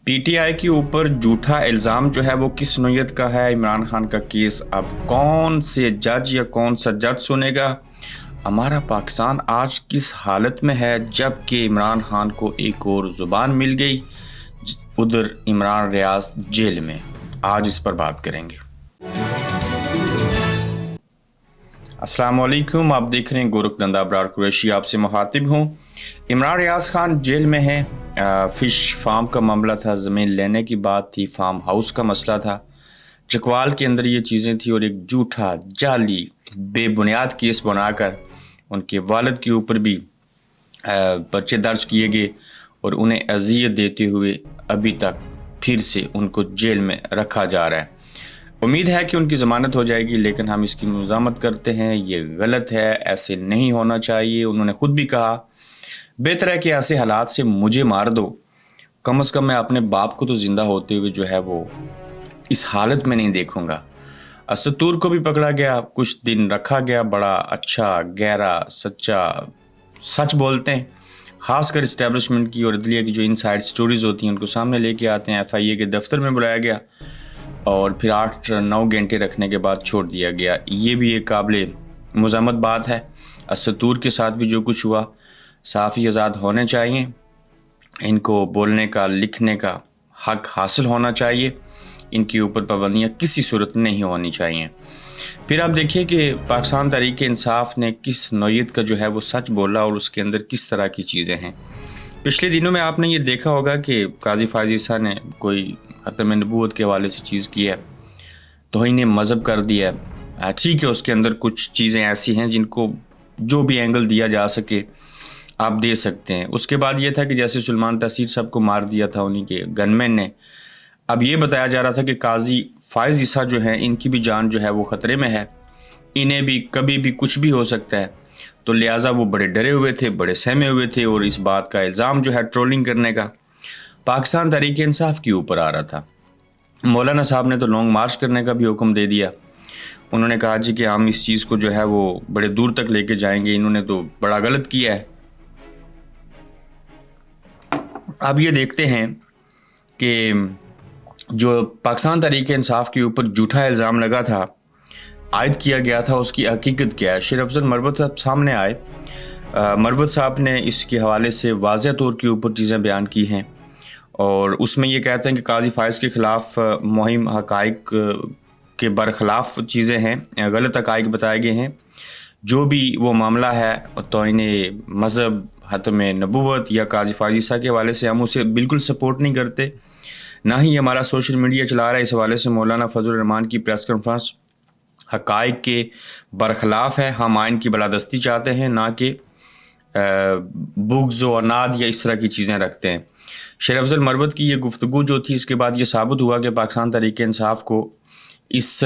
P T I के ऊपर झूठा इल्ज़ाम जो है वो किस नौयत का है। इमरान खान का केस अब कौन से जज या कौन सा जज सुनेगा। हमारा पाकिस्तान आज किस हालत में है जबकि इमरान खान को एक और ज़ुबान मिल गई, उधर इमरान रियाज जेल में। आज इस पर बात करेंगे। अस्सलाम वालेकुम, आप देख रहे हैं गोरखधंधा अबरार कुरैशी, आपसे मुखातिब हूँ। इमरान रियाज खान जेल में है। फ़िश फार्म का मामला था, ज़मीन लेने की बात थी, फार्म हाउस का मसला था, चकवाल के अंदर ये चीज़ें थी और एक झूठा जाली बेबुनियाद केस बनाकर उनके वालिद के ऊपर भी पर्चे दर्ज किए गए और उन्हें अज़ियत देते हुए अभी तक फिर से उनको जेल में रखा जा रहा है। उम्मीद है कि उनकी ज़मानत हो जाएगी, लेकिन हम इसकी मज़ामत करते हैं, ये गलत है, ऐसे नहीं होना चाहिए। उन्होंने ख़ुद भी कहा बेहतर है कि ऐसे हालात से मुझे मार दो, कम से कम मैं अपने बाप को तो ज़िंदा होते हुए जो है वो इस हालत में नहीं देखूँगा। असतूर को भी पकड़ा गया, कुछ दिन रखा गया, बड़ा अच्छा गहरा सच्चा सच बोलते हैं, ख़ासकर इस्टेब्लिशमेंट की और अदलिया की जो इनसाइड स्टोरीज़ होती हैं उनको सामने लेके आते हैं। FIA के दफ्तर में बुलाया गया और फिर 8-9 घंटे रखने के बाद छोड़ दिया गया। ये भी एक काबिल मज़ामत बात है। असतूर के साथ भी जो कुछ हुआ, साफ़ी आज़ाद होने चाहिए, इनको बोलने का लिखने का हक हासिल होना चाहिए, इनके ऊपर पाबंदियाँ किसी सूरत नहीं होनी चाहिए। फिर आप देखिए कि पाकिस्तान तहरीक इंसाफ ने किस नौयत का जो है वो सच बोला और उसके अंदर किस तरह की चीज़ें हैं। पिछले दिनों में आपने ये देखा होगा कि काजी फ़ायज़ ईसा ने कोई ख़त्म नबूवत के हवाले से चीज़ की है, तौहीन मज़हब कर दिया है। ठीक है, उसके अंदर कुछ चीज़ें ऐसी हैं जिनको जो भी एंगल दिया जा सके आप दे सकते हैं। उसके बाद ये था कि जैसे सुलेमान तसीर साहब को मार दिया था उन्हीं के गनमैन ने, अब ये बताया जा रहा था कि काजी फ़ायज़ ईसा जो है इनकी भी जान जो है वो ख़तरे में है, इन्हें भी कभी भी कुछ भी हो सकता है। तो लिहाजा वो बड़े डरे हुए थे, बड़े सहमे हुए थे और इस बात का इल्ज़ाम जो है ट्रोलिंग करने का पाकिस्तान तहरीक इंसाफ के ऊपर आ रहा था। मौलाना साहब ने तो लॉन्ग मार्च करने का भी हुक्म दे दिया। उन्होंने कहा जी कि हम इस चीज़ को जो है वो बड़े दूर तक लेके जाएंगे, इन्होंने तो बड़ा गलत किया है। अब ये देखते हैं कि जो पाकिस्तान तहरीक इंसाफ के ऊपर झूठा इल्ज़ाम लगा था, आयद किया गया था, उसकी हकीकत क्या है। शेर अफजल मरवत साहब सामने आए। मरवत साहब ने इसके हवाले से वाज़ह तौर के ऊपर चीज़ें बयान की हैं और उसमें ये कहते हैं कि काजी फ़ायज़ के ख़िलाफ़ मुहिम हक़ाइक़ के बरख़िलाफ़ चीज़ें हैं, गलत हक़ाइक़ बताए गए हैं। जो भी वो मामला है तौहीन मज़हब, ख़त्म नबूवत या काजी फ़ायज़ ईसा के हवाले से, हम उसे बिल्कुल सपोर्ट नहीं करते, ना ही हमारा सोशल मीडिया चला रहा है। इस हवाले से मौलाना फजल रहमान की प्रेस कॉन्फ्रेंस हक़ाइक़ के बरख़िलाफ़ है। हम आइन की बलादस्ती चाहते हैं, ना कि बुग़्ज़ और अनाद या इस तरह की चीज़ें रखते हैं। शेर अफजल मरवत की ये गुफ्तगू जो थी, इसके बाद ये साबित हुआ कि पाकिस्तान तहरीक इंसाफ को इस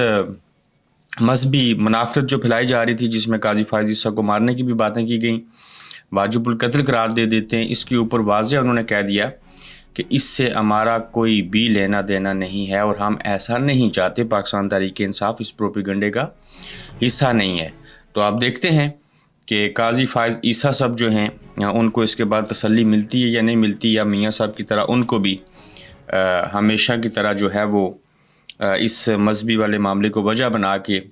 मजहबी मुनाफ़रत जो फैलाई जा रही थी, जिसमें काजी फ़ायज़ ईसा को मारने की भी बातें की गई, वाजिबुल कत्ल करार दे देते हैं, इसके ऊपर वाज़ेह उन्होंने कह दिया कि इससे हमारा कोई भी लेना देना नहीं है और हम ऐसा नहीं चाहते। पाकिस्तान तहरीक इंसाफ इस प्रोपेगेंडे का हिस्सा नहीं है। तो आप देखते हैं कि काजी फ़ायज़ ईसा साहब जो हैं उनको इसके बाद तसल्ली मिलती है या नहीं मिलती, या मियाँ साहब की तरह उनको भी हमेशा की तरह जो है वो इस मजहबी वाले मामले को वजह बना के,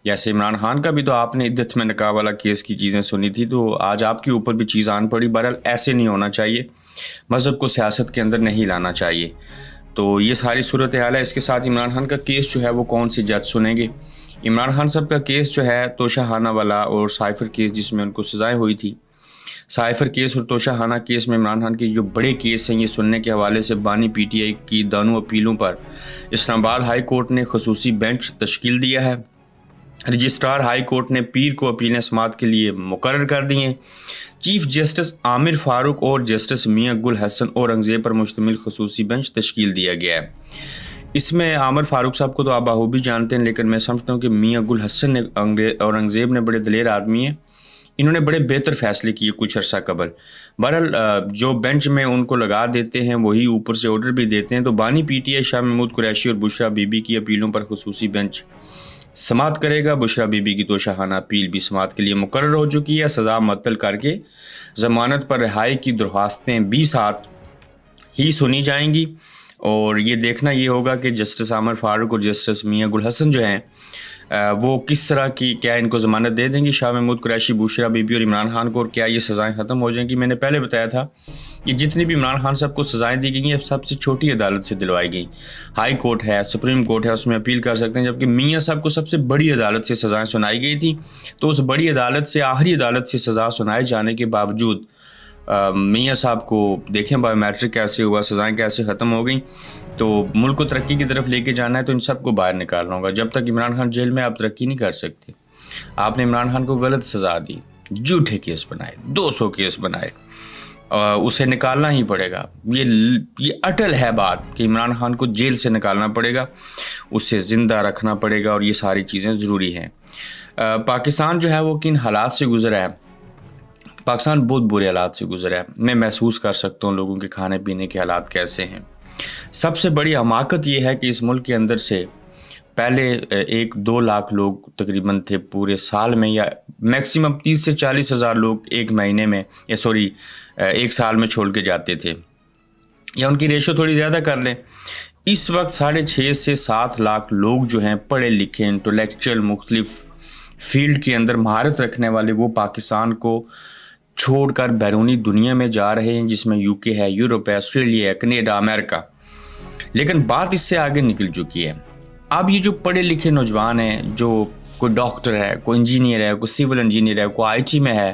जैसे इमरान खान का भी तो आपने इद्दत में निकाह वाला केस की चीज़ें सुनी थी, तो आज आपके ऊपर भी चीज़ आन पड़ी। बहरहाल ऐसे नहीं होना चाहिए, मज़हब को सियासत के अंदर नहीं लाना चाहिए। तो ये सारी सूरत हाल है। इसके साथ इमरान खान का केस जो है वो कौन सी जज सुनेंगे। इमरान खान साहब का केस जो है तोशाखाना वाला और साइफ़र केस जिसमें उनको सज़ाएँ हुई थी, साइफ़र केस और तोशाखाना केस में इमरान खान के जो बड़े केस हैं, ये सुनने के हवाले से बानी PTI की दोनों अपीलों पर इस्लामाबाद हाई कोर्ट ने ख़ुसूसी बेंच तश्कील दिया है। रजिस्ट्रार हाई कोर्ट ने पीर को अपीलें समाअत के लिए मुकर्रर कर दी हैं। चीफ जस्टिस आमिर फ़ारूक और जस्टिस मियां गुल हसन औरंगज़ेब पर मुश्तमिल ख़ुसूसी बेंच तश्कील दिया गया है। इसमें आमिर फ़ारूक साहब को तो आप बाखूबी जानते हैं, लेकिन मैं समझता हूँ कि मियां गुल हसन ने, औरंगज़ेब ने बड़े दलेर आदमी हैं, इन्होंने बड़े बेहतर फ़ैसले किए कुछ अर्सा कबल। बहरहाल जो बेंच में उनको लगा देते हैं वही ऊपर से ऑर्डर भी देते हैं। तो बानी PTI शाह महमूद कुरैशी और बुशरा बीबी की अपीलों पर ख़ुसूसी बेंच समाअत करेगा। बुशरा बीबी की तोशाखाना अपील भी समाअत के लिए मुकर्रर हो चुकी है। सज़ा मुअत्तल करके ज़मानत पर रिहाई की दरख्वास्तें 20 ही सुनी जाएंगी اور یہ دیکھنا یہ ہوگا کہ جسٹس عامر فاروق اور جسٹس میاں گل حسن جو ہیں وہ کس طرح کی کیا ان کو ضمانت دے دیں گی شاہ محمود قریشی، بشرا بی بی اور عمران خان کو، اور کیا یہ سزائیں ختم ہو جائیں گی؟ میں نے پہلے بتایا تھا یہ جتنی بھی عمران خان صاحب کو سزائیں دی گئی ہیں اب سب سے چھوٹی عدالت سے دلوائی گئی، ہائی کورٹ ہے، سپریم کورٹ ہے، اس میں اپیل کر سکتے ہیں، جبکہ میاں صاحب کو سب سے بڑی عدالت سے سزائیں سنائی گئی تھی، تو اس بڑی عدالت سے، آخری عدالت سے سزا سنائے جانے کے باوجود میاں صاحب کو دیکھیں بایو میٹرک کیسے ہوا، سزائیں کیسے ختم ہو گئیں۔ تو ملک کو ترقی کی طرف لے کے جانا ہے تو ان سب کو باہر نکالنا ہوگا۔ جب تک عمران خان جیل میں آپ ترقی نہیں کر سکتے۔ آپ نے عمران خان کو غلط سزا دی، جھوٹے کیس بنائے، 200 کیس بنائے، اسے نکالنا ہی پڑے گا۔ یہ اٹل ہے بات کہ عمران خان کو جیل سے نکالنا پڑے گا، اسے زندہ رکھنا پڑے گا، اور یہ ساری چیزیں ضروری ہیں۔ پاکستان جو ہے وہ کن حالات سے گزرا ہے؟ پاکستان بہت برے حالات سے گزرا ہے۔ میں محسوس کر سکتا ہوں لوگوں کے کھانے پینے کے حالات کیسے ہیں۔ سب سے بڑی حماقت یہ ہے کہ اس ملک کے اندر سے پہلے 1-2 لاکھ لوگ تقریباً تھے پورے سال میں، یا میکسیمم 30 سے 40 ہزار لوگ ایک مہینے میں ایک سال میں چھوڑ کے جاتے تھے، یا ان کی ریشو تھوڑی زیادہ کر لیں۔ اس وقت 6.5 سے 7 لاکھ لوگ جو ہیں پڑھے لکھے، انٹلیکچوئل، مختلف فیلڈ کے اندر مہارت رکھنے والے، وہ پاکستان کو چھوڑ کر بیرونی دنیا میں جا رہے ہیں، جس میں UK ہے، یورپ ہے، آسٹریلیا ہے، کینیڈا، امریکہ۔ لیکن بات اس سے آگے نکل چکی ہے۔ اب یہ جو پڑھے لکھے نوجوان ہیں، جو کوئی ڈاکٹر ہے، کوئی انجینئر ہے، کوئی سول انجینئر ہے، کوئی IT میں ہے،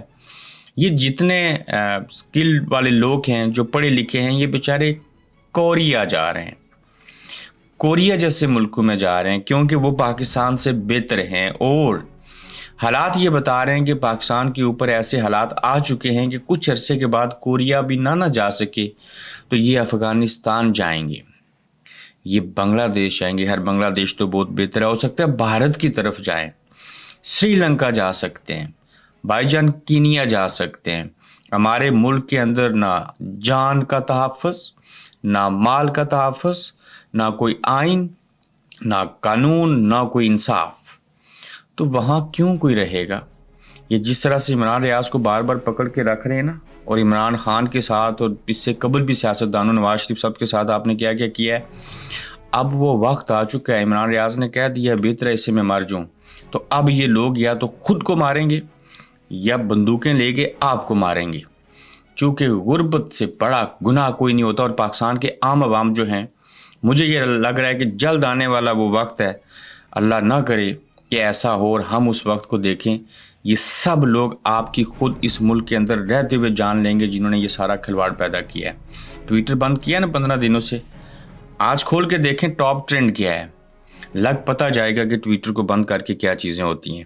یہ جتنے اسکل والے لوگ ہیں جو پڑھے لکھے ہیں، یہ بیچارے کوریا جا رہے ہیں، کوریا جیسے ملکوں میں جا رہے ہیں، کیونکہ وہ پاکستان سے بہتر ہیں، اور حالات یہ بتا رہے ہیں کہ پاکستان کے اوپر ایسے حالات آ چکے ہیں کہ کچھ عرصے کے بعد کوریا بھی نہ جا سکے تو یہ افغانستان جائیں گے، یہ بنگلہ دیش جائیں گے۔ ہر بنگلہ دیش تو بہت بہتر ہے، ہو سکتا ہے بھارت کی طرف جائیں، سری لنکا جا سکتے ہیں، بھائی جان کینیا جا سکتے ہیں۔ ہمارے ملک کے اندر نہ جان کا تحفظ، نہ مال کا تحفظ، نہ کوئی آئین، نہ قانون، نہ کوئی انصاف، تو وہاں کیوں کوئی رہے گا؟ یہ جس طرح سے عمران ریاض کو بار بار پکڑ کے رکھ رہے ہیں نا، اور عمران خان کے ساتھ اور اس سے قبل بھی سیاستدانوں، نواز شریف صاحب کے ساتھ آپ نے کیا کیا ہے، اب وہ وقت آ چکا ہے۔ عمران ریاض نے کہہ دیا بہتر ہے اس سے میں مر جاؤں، تو اب یہ لوگ یا تو خود کو ماریں گے یا بندوقیں لے کے آپ کو ماریں گے، چونکہ غربت سے بڑا گناہ کوئی نہیں ہوتا۔ اور پاکستان کے عام عوام جو ہیں، مجھے یہ لگ رہا ہے کہ جلد آنے والا وہ وقت ہے، اللہ نہ کرے کہ ایسا ہو اور ہم اس وقت کو دیکھیں، یہ سب لوگ آپ کی خود اس ملک کے اندر رہتے ہوئے جان لیں گے جنہوں نے یہ سارا کھلواڑ پیدا کیا ہے۔ ٹویٹر بند کیا نا 15 دنوں سے، آج کھول کے دیکھیں ٹاپ ٹرینڈ کیا ہے، لگ پتہ جائے گا کہ ٹویٹر کو بند کر کے کیا چیزیں ہوتی ہیں۔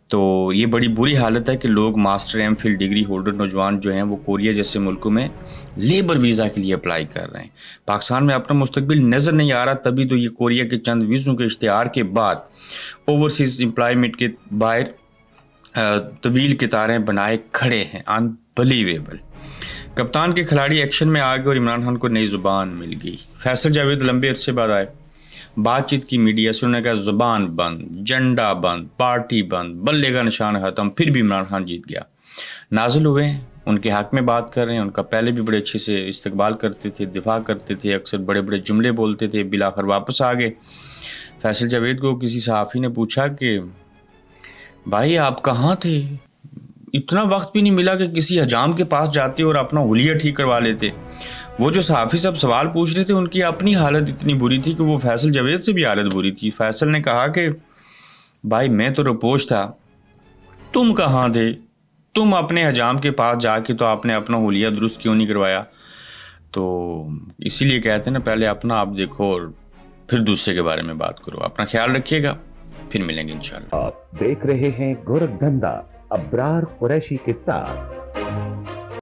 تو یہ بڑی بری حالت ہے کہ لوگ ماسٹر M.Phil ڈگری ہولڈر نوجوان جو ہیں وہ کوریا جیسے ملکوں میں لیبر ویزا کے لیے اپلائی کر رہے ہیں۔ پاکستان میں اپنا مستقبل نظر نہیں آ رہا، تبھی تو یہ کوریا کے چند ویزوں کے اشتہار کے بعد اوورسیز امپلائمنٹ کے باہر طویل قطاریں بنائے کھڑے ہیں۔ انبلیویبل۔ کپتان کے کھلاڑی ایکشن میں آ گئے اور عمران خان کو نئی زبان مل گئی۔ فیصل جاوید لمبے عرصے بعد آئے، بات چیت کی میڈیا سے، انہوں نے کہا زبان بند، جھنڈا بند، پارٹی بند، بلے کا نشان ختم، پھر بھی عمران خان جیت گیا۔ نازل ہوئے ہیں، ان کے حق میں بات کر رہے ہیں، ان کا پہلے بھی بڑے اچھے سے استقبال کرتے تھے، دفاع کرتے تھے، اکثر بڑے بڑے جملے بولتے تھے، بالآخر واپس آ گئے۔ فیصل جاوید کو کسی صحافی نے پوچھا کہ بھائی آپ کہاں تھے؟ اتنا وقت بھی نہیں ملا کہ کسی حجام کے پاس جاتے اور اپنا حلیہ ٹھیک کروا لیتے۔ وہ جو صحافی صاحب سوال پوچھ رہے تھے ان کی اپنی حالت اتنی بری تھی کہ وہ فیصل جاوید سے بھی حالت بری تھی۔ فیصل نے کہا کہ بھائی میں تو رپوش تھا، تم کہاں تھے؟ تم اپنے حجام کے پاس جا کے تو آپ نے اپنا حلیہ درست کیوں نہیں کروایا؟ تو اسی لیے کہتے ہیں نا، پہلے اپنا آپ دیکھو اور پھر دوسرے کے بارے میں بات کرو۔ اپنا خیال رکھیے گا، پھر ملیں گے انشاءاللہ۔ آپ دیکھ رہے ہیں گورکھ دھندا ابرار قریشی کے ساتھ۔